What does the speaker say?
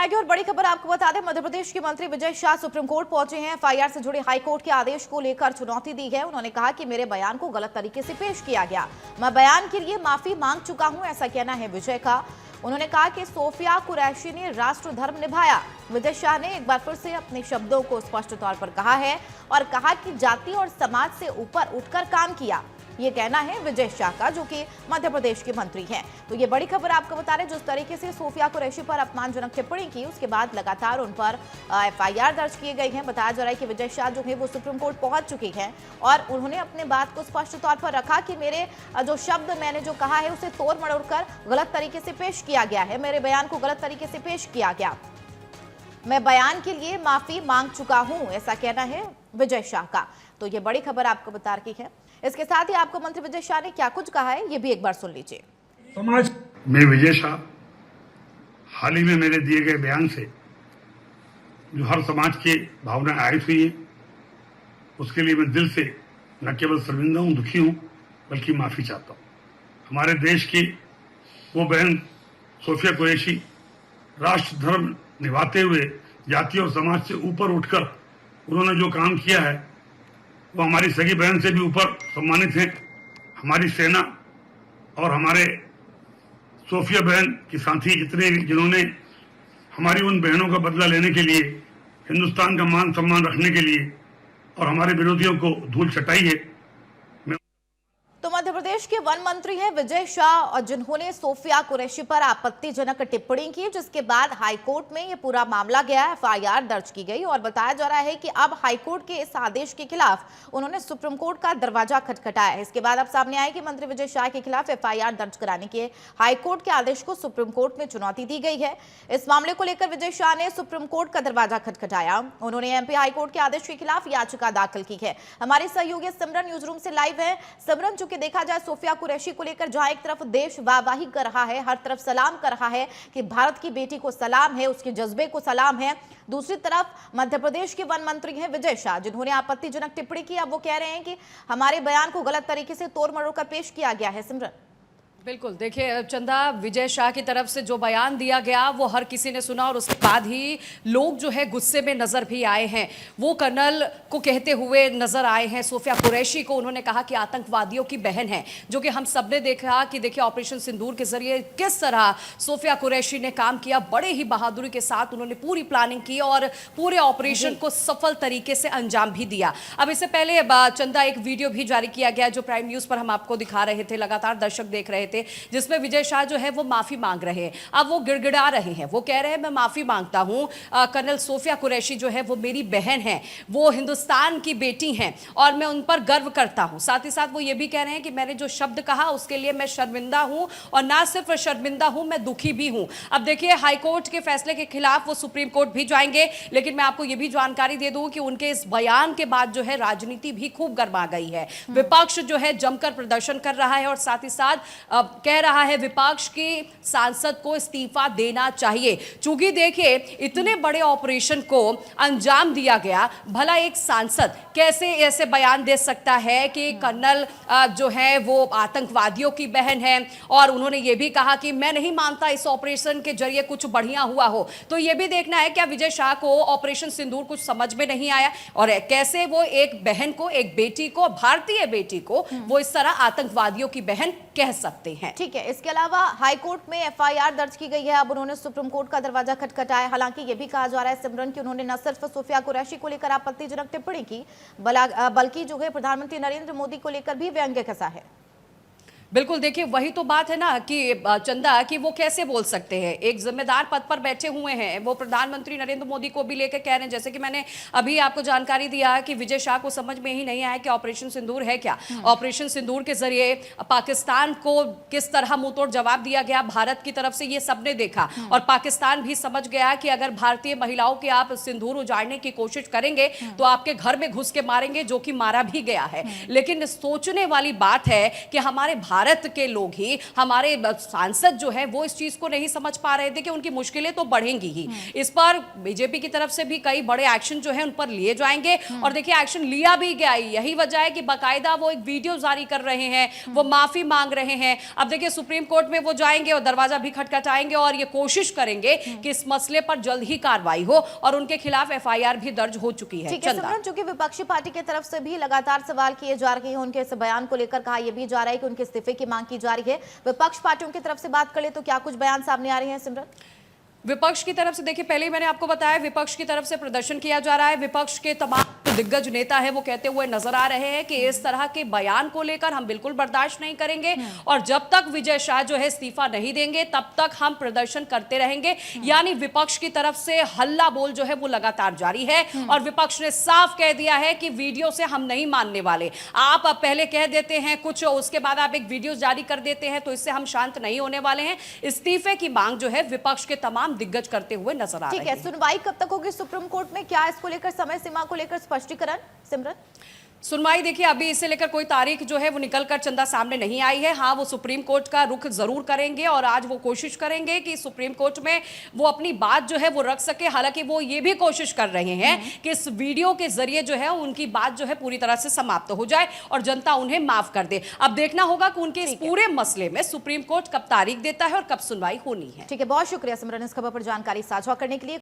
आगे और बड़ी खबर आपको बता दें, मध्य प्रदेश के मंत्री विजय शाह सुप्रीम कोर्ट पहुंचे हैं। एफआईआर से जुड़े हाईकोर्ट के आदेश को लेकर चुनौती दी है। उन्होंने कहा कि मेरे बयान को गलत तरीके से पेश किया गया, मैं बयान के लिए माफी मांग चुका हूं, ऐसा कहना है विजय का। उन्होंने कहा कि सोफिया कुरैशी ने राष्ट्र धर्म निभाया। विजय शाह ने एक बार फिर से अपने शब्दों को स्पष्ट तौर पर कहा है और कहा कि जाति और समाज से ऊपर उठकर काम किया। ये कहना है विजय शाह का, जो कि मध्य प्रदेश के मंत्री हैं। तो ये बड़ी खबर आपको बता रहे, जिस तरीके से सोफिया कुरैशी पर अपमानजनक टिप्पणी की, उसके बाद लगातार उन पर एफआईआर दर्ज किए गए हैं। बताया जा रहा है कि विजय शाह जो है वो सुप्रीम कोर्ट पहुंच चुके हैं और उन्होंने अपने बात को स्पष्ट तौर पर रखा कि मेरे जो शब्द मैंने जो कहा है उसे तोड़ मरोड़ कर गलत तरीके से पेश किया गया है, मेरे बयान को गलत तरीके से पेश किया गया, मैं बयान के लिए माफी मांग चुका हूं, ऐसा कहना है विजय शाह का। तो ये बड़ी खबर आपको बता रही है। इसके साथ ही आपको मंत्री विजय शाह ने क्या कुछ कहा है, ये भी एक बार सुन लीजिए। समाज में विजय शाह हाल ही में मेरे दिए गए बयान से जो हर समाज की भावनाएं आहत हुई है, उसके लिए मैं दिल से न केवल शर्मिंदा हूं, दुखी हूं, बल्कि माफी चाहता हूं। हमारे देश की वो बहन सोफिया कुरैशी राष्ट्र धर्म निभाते हुए जाति और समाज से ऊपर उठकर उन्होंने जो काम किया है वो हमारी सगी बहन से भी ऊपर सम्मानित हैं। हमारी सेना और हमारे सोफिया बहन की साथी जितने भी जिन्होंने हमारी उन बहनों का बदला लेने के लिए, हिंदुस्तान का मान सम्मान रखने के लिए और हमारे विरोधियों को धूल चटाई है। तो मध्य प्रदेश के वन मंत्री हैं विजय शाह और जिन्होंने सोफिया कुरैशी पर आपत्तिजनक टिप्पणी की, जिसके बाद हाईकोर्ट में ये पूरा मामला गया, एफआईआर दर्ज की गई और बताया जा रहा है कि अब हाईकोर्ट के इस आदेश के खिलाफ उन्होंने सुप्रीम कोर्ट का दरवाजा खटखटाया है। इसके बाद अब सामने आया कि मंत्री विजय शाह के खिलाफ एफआईआर दर्ज कराने के हाईकोर्ट के आदेश को सुप्रीम कोर्ट में चुनौती दी गई है। इस मामले को लेकर विजय शाह ने सुप्रीम कोर्ट का दरवाजा खटखटाया। उन्होंने एमपी हाईकोर्ट के आदेश के खिलाफ याचिका दाखिल की है। हमारी सहयोगी सिमरन न्यूज रूम से लाइव है। सिमरन, चूंकि देखा जाए सोफिया कुरैशी को लेकर जहां एक तरफ देश वाहवाही कर रहा है, हर तरफ सलाम कर रहा है कि भारत की बेटी को सलाम है, उसके जज्बे को सलाम है, दूसरी तरफ मध्य प्रदेश के वन मंत्री हैं विजय शाह, जिन्होंने आपत्तिजनक टिप्पणी की। अब वो कह रहे हैं कि हमारे बयान को गलत तरीके से तोड़ मरोड़ कर पेश किया गया है। सिमरन, बिल्कुल, देखिए चंदा, विजय शाह की तरफ से जो बयान दिया गया वो हर किसी ने सुना और उसके बाद ही लोग जो है गुस्से में नजर भी आए हैं। वो कर्नल को कहते हुए नजर आए हैं, सोफिया कुरैशी को उन्होंने कहा कि आतंकवादियों की बहन है, जो कि हम सब ने देखा कि देखिए ऑपरेशन सिंदूर के जरिए किस तरह सोफिया कुरैशी ने काम किया। बड़े ही बहादुरी के साथ उन्होंने पूरी प्लानिंग की और पूरे ऑपरेशन को सफल तरीके से अंजाम भी दिया। अब इससे पहले चंदा एक वीडियो भी जारी किया गया जो प्राइम न्यूज पर हम आपको दिखा रहे थे, लगातार दर्शक देख रहे थे, जिसमें विजय शाह जो है वो माफी मांग रहे हैं। अब वो गिड़गिड़ा रहे हैं, वो कह रहे हैं मैं माफी मांगता हूं, कर्नल सोफिया कुरैशी जो है वो मेरी बहन है, वो हिंदुस्तान की बेटी हैं और मैं उन पर गर्व करता हूं। साथ ही साथ वो ये भी कह रहे हैं कि मैंने जो शब्द कहा उसके लिए मैं शर्मिंदा हूं और ना सिर्फ शर्मिंदा हूं, मैं दुखी भी हूं। अब देखिए हाईकोर्ट के फैसले के खिलाफ वो सुप्रीम कोर्ट भी जाएंगे, लेकिन मैं आपको ये भी जानकारी दे दूं कि उनके इस बयान के बाद जो है राजनीति भी खूब गर्मा गई है। विपक्ष जो है जमकर प्रदर्शन कर रहा है और साथ ही साथ कह रहा है विपक्ष की सांसद को इस्तीफा देना चाहिए। चूंकि देखिए इतने बड़े ऑपरेशन को अंजाम दिया गया, भला एक सांसद कैसे ऐसे बयान दे सकता है कि कर्नल जो है वो आतंकवादियों की बहन है। और उन्होंने ये भी कहा कि मैं नहीं मानता इस ऑपरेशन के जरिए कुछ बढ़िया हुआ हो। तो ये भी देखना है क्या विजय शाह को ऑपरेशन सिंदूर कुछ समझ में नहीं आया और कैसे वो एक बहन को, एक बेटी को, भारतीय बेटी को वो इस तरह आतंकवादियों की बहन कह सकते हैं। ठीक है। इसके अलावा हाईकोर्ट में एफआईआर दर्ज की गई है। अब उन्होंने सुप्रीम कोर्ट का दरवाजा खटखटाया। हालांकि यह भी कहा जा रहा है सिमरन कि उन्होंने न सिर्फ सोफिया कुरैशी को लेकर आपत्तिजनक टिप्पणी की, बल्कि जो है प्रधानमंत्री नरेंद्र मोदी को लेकर भी व्यंग्य कसा है। बिल्कुल, देखिए वही तो बात है ना कि चंदा, कि वो कैसे बोल सकते हैं, एक जिम्मेदार पद पर बैठे हुए हैं, वो प्रधानमंत्री नरेंद्र मोदी को भी लेकर कह रहे हैं। जैसे कि मैंने अभी आपको जानकारी दिया कि विजय शाह को समझ में ही नहीं आया कि ऑपरेशन सिंदूर है क्या। ऑपरेशन सिंदूर के जरिए पाकिस्तान को किस तरह मुंहतोड़ जवाब दिया गया भारत की तरफ से, ये सबने देखा और पाकिस्तान भी समझ गया कि अगर भारतीय महिलाओं के आप सिंदूर उजाड़ने की कोशिश करेंगे तो आपके घर में घुस के मारेंगे, जो कि मारा भी गया है। लेकिन सोचने वाली बात है कि हमारे भारत के लोग ही, हमारे सांसद जो है वो इस चीज को नहीं समझ पा रहे थे कि उनकी मुश्किलें तो बढ़ेंगी ही। इस पर बीजेपी की तरफ से भी कई बड़े एक्शन जो है उन पर लिए जाएंगे और देखिए एक्शन लिया भी गया। यही वजह है कि बाकायदा वो एक वीडियो जारी कर रहे हैं, वो माफी मांग रहे हैं। अब देखिए सुप्रीम कोर्ट में वो जाएंगे और दरवाजा भी खटखटाएंगे और ये कोशिश करेंगे कि इस मसले पर जल्द ही कार्रवाई हो और उनके खिलाफ एफआईआर भी दर्ज हो चुकी है। ठीक है सिमरन, जो कि विपक्षी पार्टी की तरफ से भी लगातार सवाल किए जा रहे हैं, उनके इस बयान को लेकर कहा यह भी जा रहा है कि उनके इस्तीफे की मांग की जा रही है। विपक्ष पार्टियों की तरफ से बात करें तो क्या कुछ बयान सामने आ रहे हैं सिमरन? विपक्ष की तरफ से देखिए, पहले ही मैंने आपको बताया, विपक्ष की तरफ से प्रदर्शन किया जा रहा है। विपक्ष के तमाम दिग्गज नेता है वो कहते हुए नजर आ रहे हैं कि इस तरह के बयान को लेकर हम बिल्कुल बर्दाश्त नहीं करेंगे और जब तक विजय शाह जो है इस्तीफा नहीं देंगे तब तक हम प्रदर्शन करते रहेंगे। यानी विपक्ष की तरफ से हल्ला बोल जो है वो लगातार जारी है और विपक्ष ने साफ कह दिया है कि वीडियो से हम नहीं मानने वाले। आप अब पहले कह देते हैं कुछ, उसके बाद आप एक वीडियो जारी कर देते हैं, तो इससे हम शांत नहीं होने वाले हैं। इस्तीफे की मांग जो है विपक्ष के तमाम दिग्गज करते हुए नजर आ रहे हैं। ठीक है, सुनवाई कब तक होगी सुप्रीम कोर्ट में? क्या इसको लेकर समय सीमा को लेकर स्पष्टीकरण सिमरन? सुनवाई देखिए अभी इसे लेकर कोई तारीख जो है वो निकलकर चंदा सामने नहीं आई है। हाँ, वो सुप्रीम कोर्ट का रुख जरूर करेंगे और आज वो कोशिश करेंगे कि सुप्रीम कोर्ट में वो अपनी बात जो है वो रख सके। हालांकि वो ये भी कोशिश कर रहे हैं कि इस वीडियो के जरिए जो है उनकी बात जो है पूरी तरह से समाप्त हो जाए और जनता उन्हें माफ कर दे। अब देखना होगा कि उनके इस पूरे मसले में सुप्रीम कोर्ट कब तारीख देता है और कब सुनवाई होनी है। ठीक है, बहुत शुक्रिया सिमरन इस खबर पर जानकारी साझा करने के लिए।